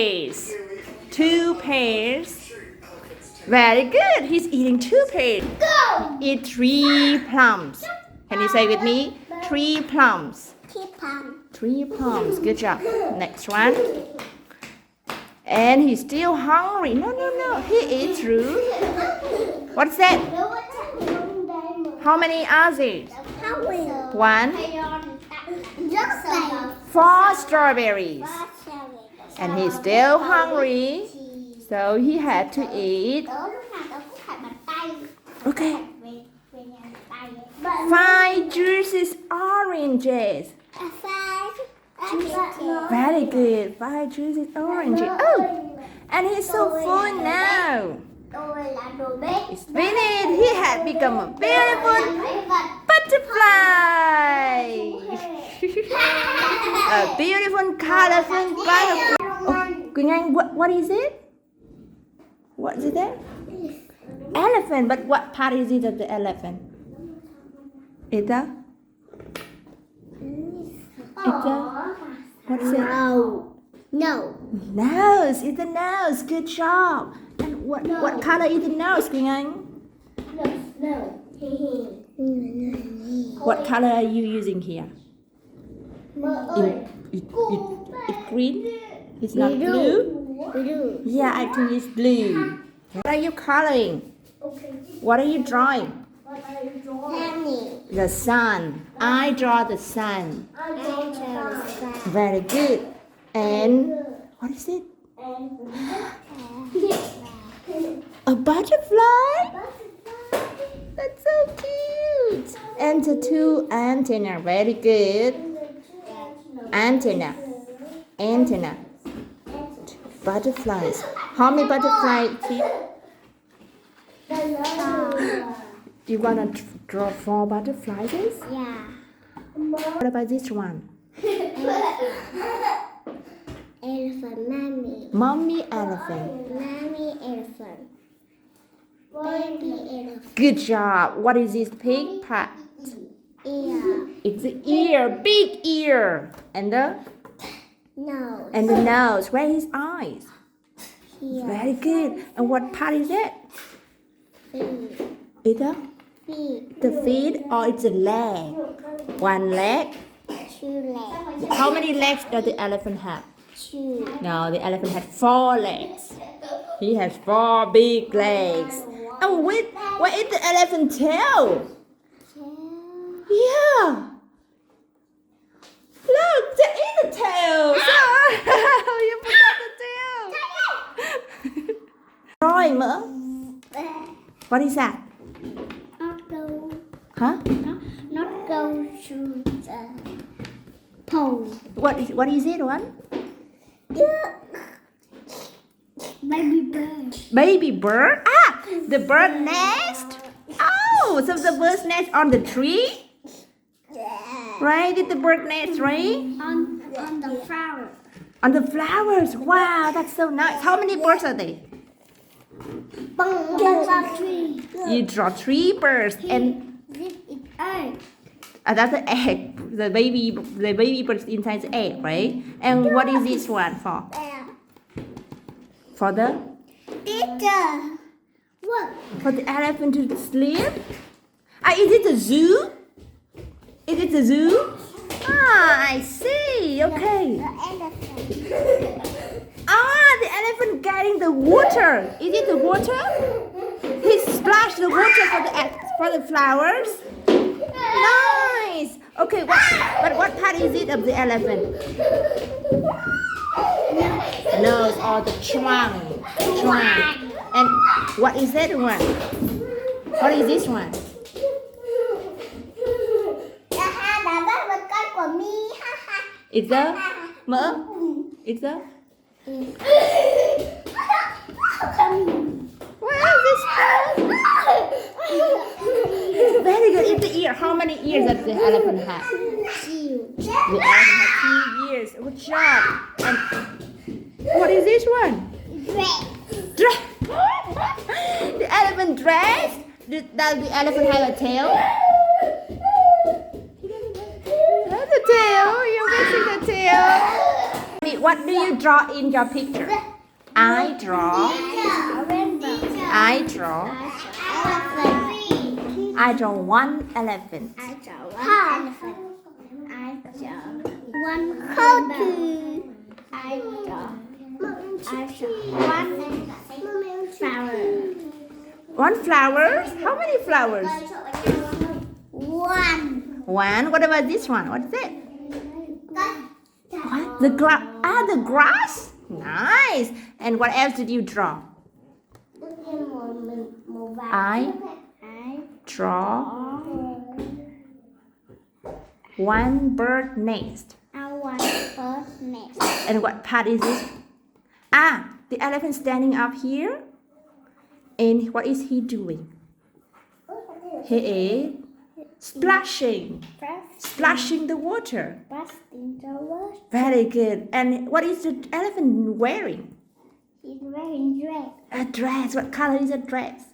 Pairs. 2 pairs. Very good. He's eating 2 pairs. Eat 3 plums. Can you say with me? 3 plums. 3 plums. Good job. Next one. And he's still hungry. No. He ate through. What's that? How many are there? 1. 4 strawberries. And he's still hungry. So he had to eat. Okay. 5 juices oranges. Very good. 5 juices oranges. Oh, and he's so full now. It's finished. He had become a beautiful butterfly. A beautiful, colorful butterfly. Oh, Quỳnh Anh, what is it? What is it? Elephant. But what part is it of the elephant? It's a. What is it? No. Nose. It's a nose. Good job. And what color is the nose, Quỳnh Anh? No. What color are you using here? It's green? It's not blue? Yeah, I think it's blue. What are you coloring? What are you drawing? The sun. I draw the sun. Very good. And what is it? A butterfly? That's so cute. And the 2 antenna. Very good. Antenna. Butterflies. How many butterflies? You wanna draw 4 butterflies? Yeah. What about this one? Elephant, mommy. Mommy elephant. Mommy elephant. Baby elephant. Good job. What is this pig part? Ear. It's the ear, big ear. And the Nose. and the nose. Where is eyes? Here. Very good. And what part is it? Feet. Is it Feet. the feet or it's the leg? 1 leg. 2 legs. How many legs does the elephant have? 2. No, the elephant had 4 legs. He has 4 big legs. And where is the elephant tail? Yeah. Look, there is a tail. You forgot the tail. Drawing more. What is that? Not go. Huh? Not go to the pole. What is it, one? Baby bird. Baby bird? Ah, the bird nest. Oh, so the bird nest on the tree? Right? Did the bird nest, right? On the flower. On the flowers. Wow, that's so nice. How many birds are there? Tree. You draw 3 birds and This is egg. that's the egg. The baby bird inside the egg, right? And what is this one for? For the Teacher. What? for the elephant to sleep? Ah, is it a zoo? Is it a zoo? Ah, I see. Okay. The elephant. Ah, the elephant getting the water. Is it the water? He splashed the water for the flowers. Nice. Okay, what part is it of the elephant? Nose or the trunk? And what is that one? What is this one? It's the mỡ. It's the where is this one? Very good. It's the ear. How many ears does the elephant have? The elephant has 2 ears. Good job. And what is this one? Dress. The elephant dress. Does the elephant have a tail? That's a tail. You're missing the tail. what do you draw in your picture? I draw. I draw. I draw one elephant. I draw one elephant. I draw one coat. I draw one flower. One flower? How many flowers? One. One. What about this one? What is it? What? The grass. Ah, the grass. Nice. And what else did you draw? I draw one bird nest. One bird nest. And what part is this? Ah, the elephant standing up here. And what is he doing? He is splashing. Splashing the water. Very good. And what is the elephant wearing? He's wearing dress. A dress. What color is a dress?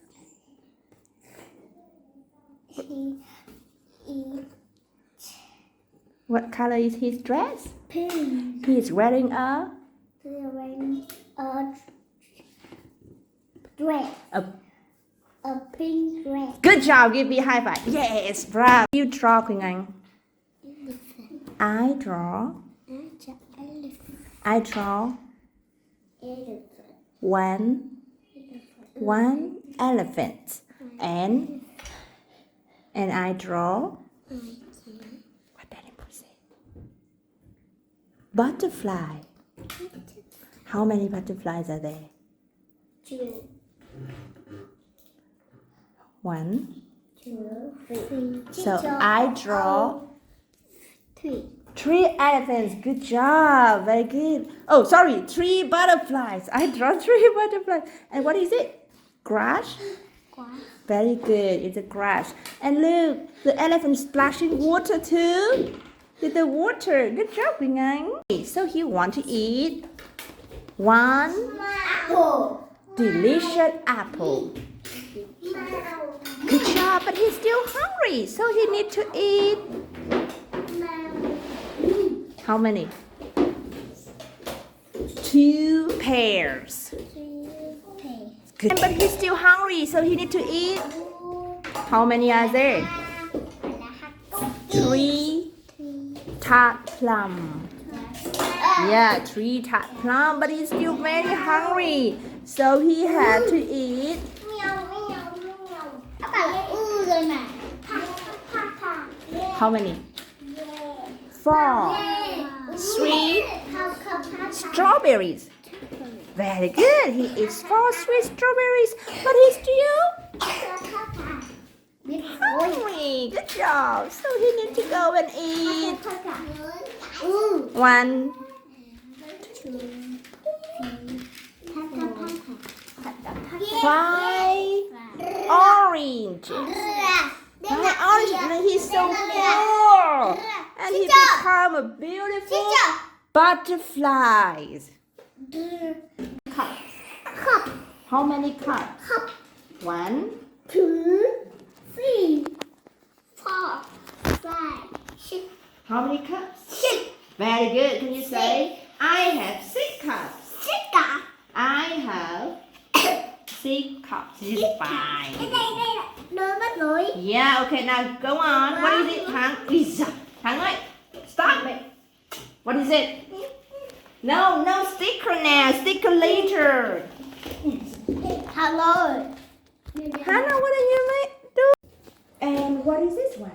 What color is his dress? Pink. He is wearing a Dress. A Pink dress. good job. Give me a high five. Yes, bravo. You draw, Quỳnh Anh. I draw one elephant and I draw what animal is it? Butterfly. How many butterflies are there? 2, 1. 2, 3. So I draw 3. 3 elephants. Good job. Very good. Oh, sorry. 3 butterflies. I draw 3 butterflies. And what is it? Grass? Very good. It's a grass. And look, the elephant splashing water too. With the water. Good job, Quỳnh Anh. So he want to eat one Apple. delicious apple. Good job, but he's still hungry. So he need to eat how many? 2 pears. Good. But he's still hungry, so he need to eat. How many are there? 3 tart plum. Yeah, 3 tart plum, but he's still very hungry, so he had to eat. How many? 4 sweet strawberries. Very good. He eats 4 sweet strawberries, but he's still hungry. Good job. So he needs to go and eat 1, 5 oranges. Orange, and he's so full, and he become a beautiful butterflies. Cup. How many cups? 1, 2, 3, 4, 5, 6. How many cups? 6. Very good. Can you say, I have 6 cups? 6 cups. I have 6 cups. This is fine. Đôi mắt lưỡi. Yeah, okay, now go on. What is it, Thắng? Thắng ơi, stop it. What is it? No sticker now. Sticker later. Hello. Hannah, what are you doing? And what is this one?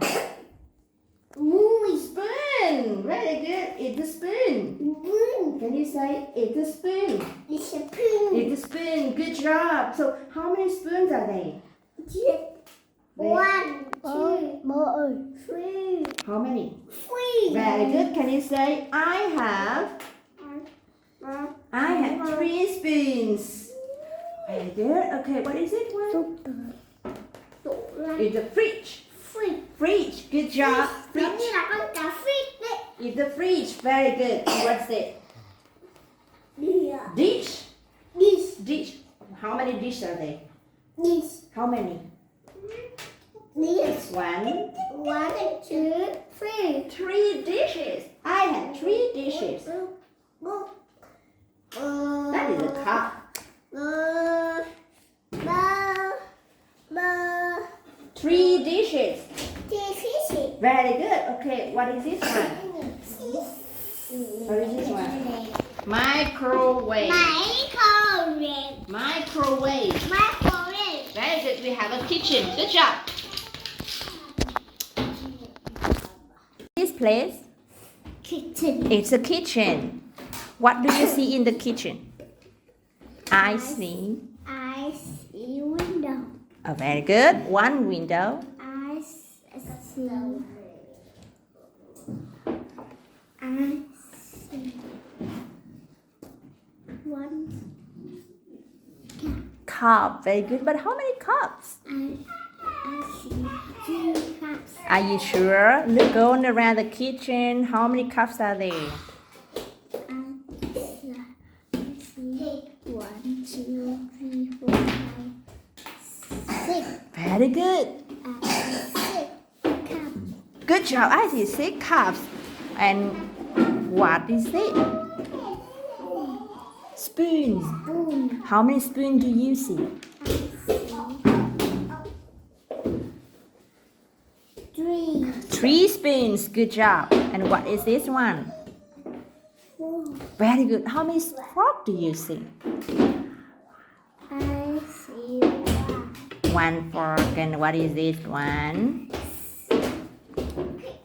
Ooh, spoon. Very good. It's a spoon. Can you say it's a spoon? It's a spoon. It's a spoon. Good job. So how many spoons are there? 1, 2, 3. How many? 3. Very good. Can you say I have 3 spoons? Very good. Okay, what is it? One? It's a fridge. Fridge. Good job. Giống như Fridge. là con cà phê đấy. It's a fridge. Very good. And what's it? Dish. Dish. How many dishes are there? How many? 1, 2, 3. 3 dishes. I have 3 dishes. the cup. Three dishes. Very good. Okay, what is this one? What is this one? Microwave. Microwave. Very good. We have a kitchen. Good job. This place, it's a kitchen. What do you see in the kitchen? I see. Window. Oh, very good. One window. I see one Cup. Very good. But how many cups? I see two cups. Are you sure? Look, going around the kitchen. How many cups are there? One, two, three, four, five, six. Very good. Six cups. Good job. I see 6 cups. And what is it? Spoons. Spoon. How many spoons do you see? Three. 3 spoons. Good job. And what is this one? Four. Very good. How many forks do you see? I see one. 1 fork. And what is this one?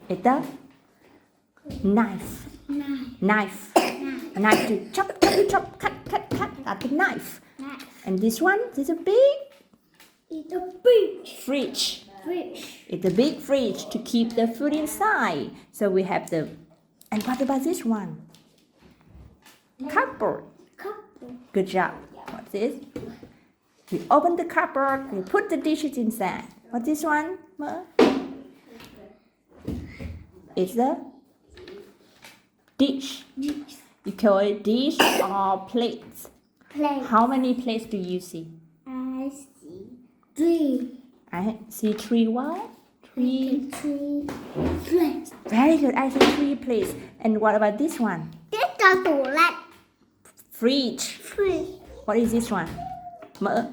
It's a knife. Knife. A knife to chop, cut. That's a knife. And this one is a big It's a big fridge. fish. It's a big fridge to keep the food inside. So we have the. And what about this one? Cupboard. Couple. Good job. What's this? We open the cupboard. We put the dishes inside. What's this one? Ma? It's a dish. You call it dish or plates. Plate. How many plates do you see? I see three. I see 3 what? 3. Three plates. Very good. I see 3 plates. And what about this one? This là tủ lạnh. Fridge. Free. What is this one? Mở.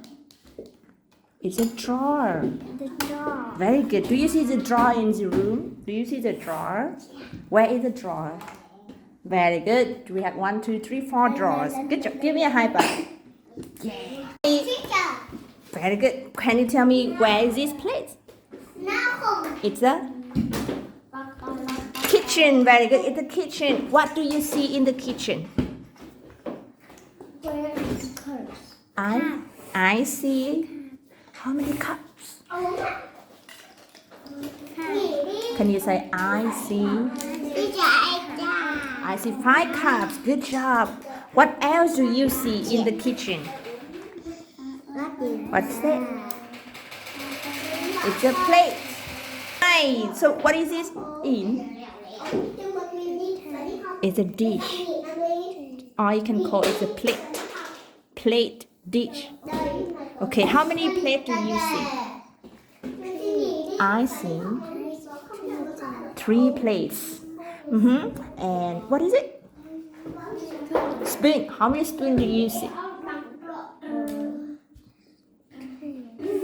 It's a drawer. The door. Very good. Do you see the drawer in the room? Do you see the drawer? Where is the drawer? Very good. We have 1, 2, 3, 4 drawers. Good job. Give me a high five. Teacher. Very good. Can you tell me where is this place? Nào không. It's a kitchen. Very good. It's a kitchen. What do you see in the kitchen? Where is the curse? I see how many cups? Can you say I see? I see 5 cups. Good job. What else do you see in the kitchen? What's that? It's a plate. Nice. So what is this in? It's a dish. Or you can call it a plate. Plate, dish. Okay, how many plates do you see? I see 3 plates. And what is it? Spoon. How many spoons do you see?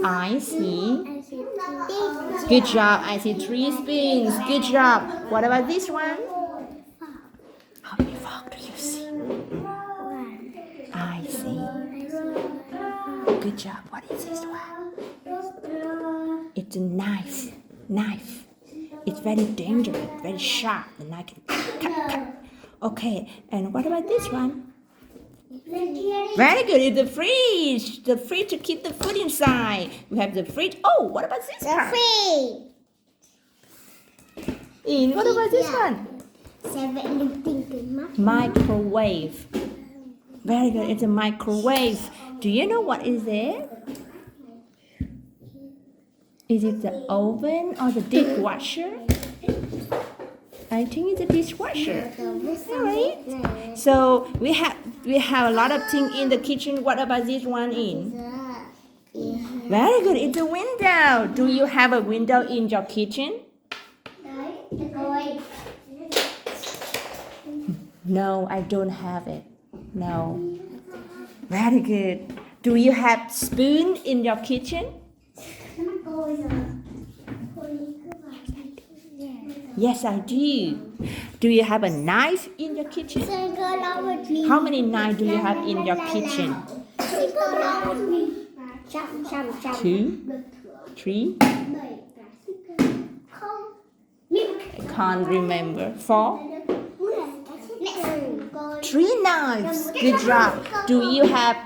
I see. Good job. I see 3 spoons. Good job. What about this one? How many forks do you see? I see. Good job. What is this one? It's a knife. Knife. It's very dangerous, very sharp. The knife can cut. Okay. And what about this one? Very good. It's the fridge. The fridge to keep the food inside. We have the fridge. Oh, what about this part? What about this one? Microwave. Very good. It's a microwave. Do you know what is it? Is it the oven or the dishwasher? I think it's a dishwasher. Right? So we have a lot of things in the kitchen. What about this one in? Very good. It's a window. Do you have a window in your kitchen? No, I don't have it. No. Very good. Do you have spoon in your kitchen? Yes, I do. Do you have a knife in your kitchen? How many knives do you have in your kitchen? 2, 3. I can't remember. 4. 3 knives. Good job. Do you have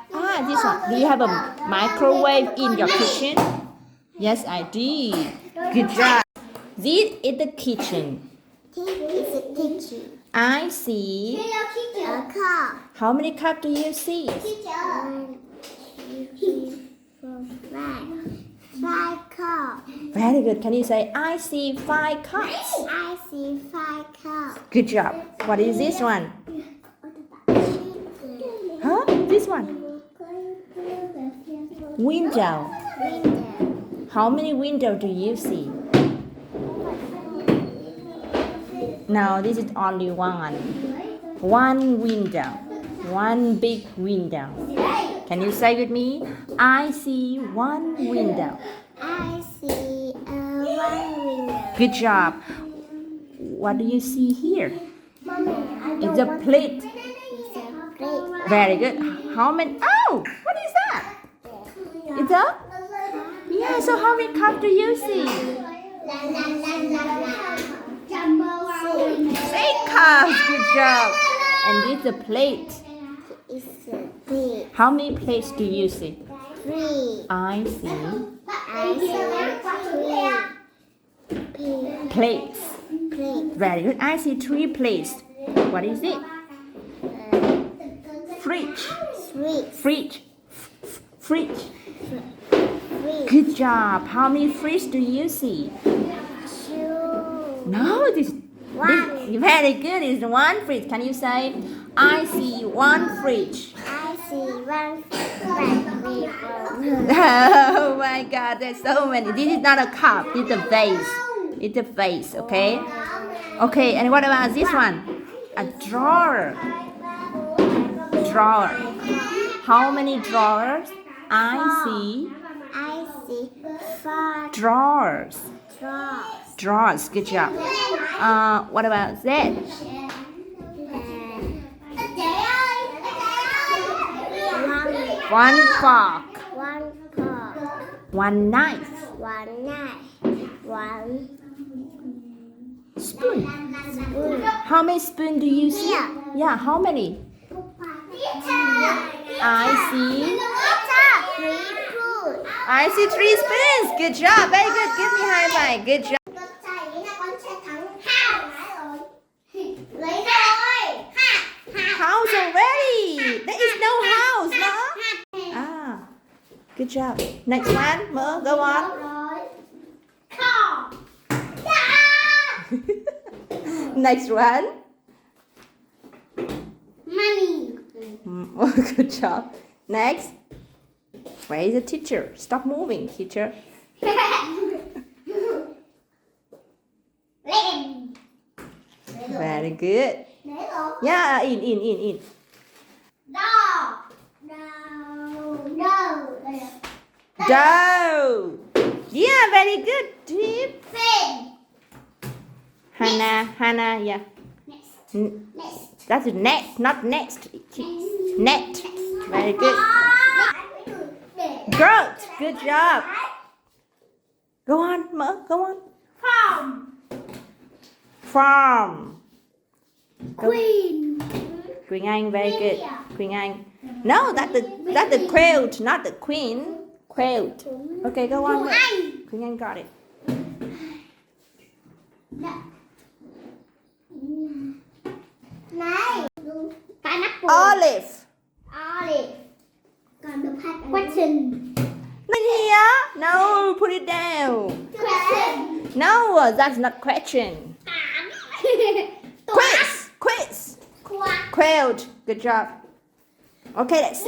this one? Do you have a microwave in your kitchen? Yes, I do. Good job. This is the kitchen. I see. How many cups do you see? 5 cups. Very good. Can you say I see 5 cups? I see 5 cups. Good job. What is this one? Huh? This one? Window. How many windows do you see? No, this is only one. One window. One big window. Can you say with me? I see one window. I see one window. Good job. What do you see here? It's a plate. It's a plate. Very good. How many? Oh, what is that? It's a? Yeah, so how many cups do you see? 6 cups. Good job. And this is a plate. It's a plate. How many plates do you see? 3. I see I see 3 plates. plates. Very good. I see 3 plates. What is it? Fridge. Sweet. Fridge. Fridge. Sweet. Good job. How many fridge do you see? 2. No, this very good. It's one fridge. Can you say, I see one fridge? I see one fridge. Oh my God, there's so many. This is not a cup. It's a vase. It's a vase. Okay. Okay. And what about this one? A drawer. Drawer. How many drawers? I see I see 4 drawers. drawers. Drawers. Good job. What about that? One fork. 1 fork. One knife. 1 knife. 1 Spoon. spoon. How many spoons do you see? Here. Yeah, how many? I see. 3 spoons. I see 3 spoons. Good job. Very good. Give me high five. Good job. House already. There is no house, no? Ah. Good job. Next one. Mơ, go on. Next one. Money. Oh, good job. Next. Where is the teacher? Stop moving, teacher. Very good. Yeah, in. Dough. Yeah, very good. Deep. Hannah, yeah. That's net, not next. Net. Very good. Goat. Good job. Go on, Mơ, go on. Farm. Queen. Queen Anh, very good. Queen Anh. No, that's the quilt, not the queen. Quilt. Okay, go on. Mơ. Queen Anh got it. Này. Pineapple. Olive. Olive. Còn được hai question. Not here. No, put it down. Question. No, that's not question. Quiz. Quilt. Good job. Okay, let's see.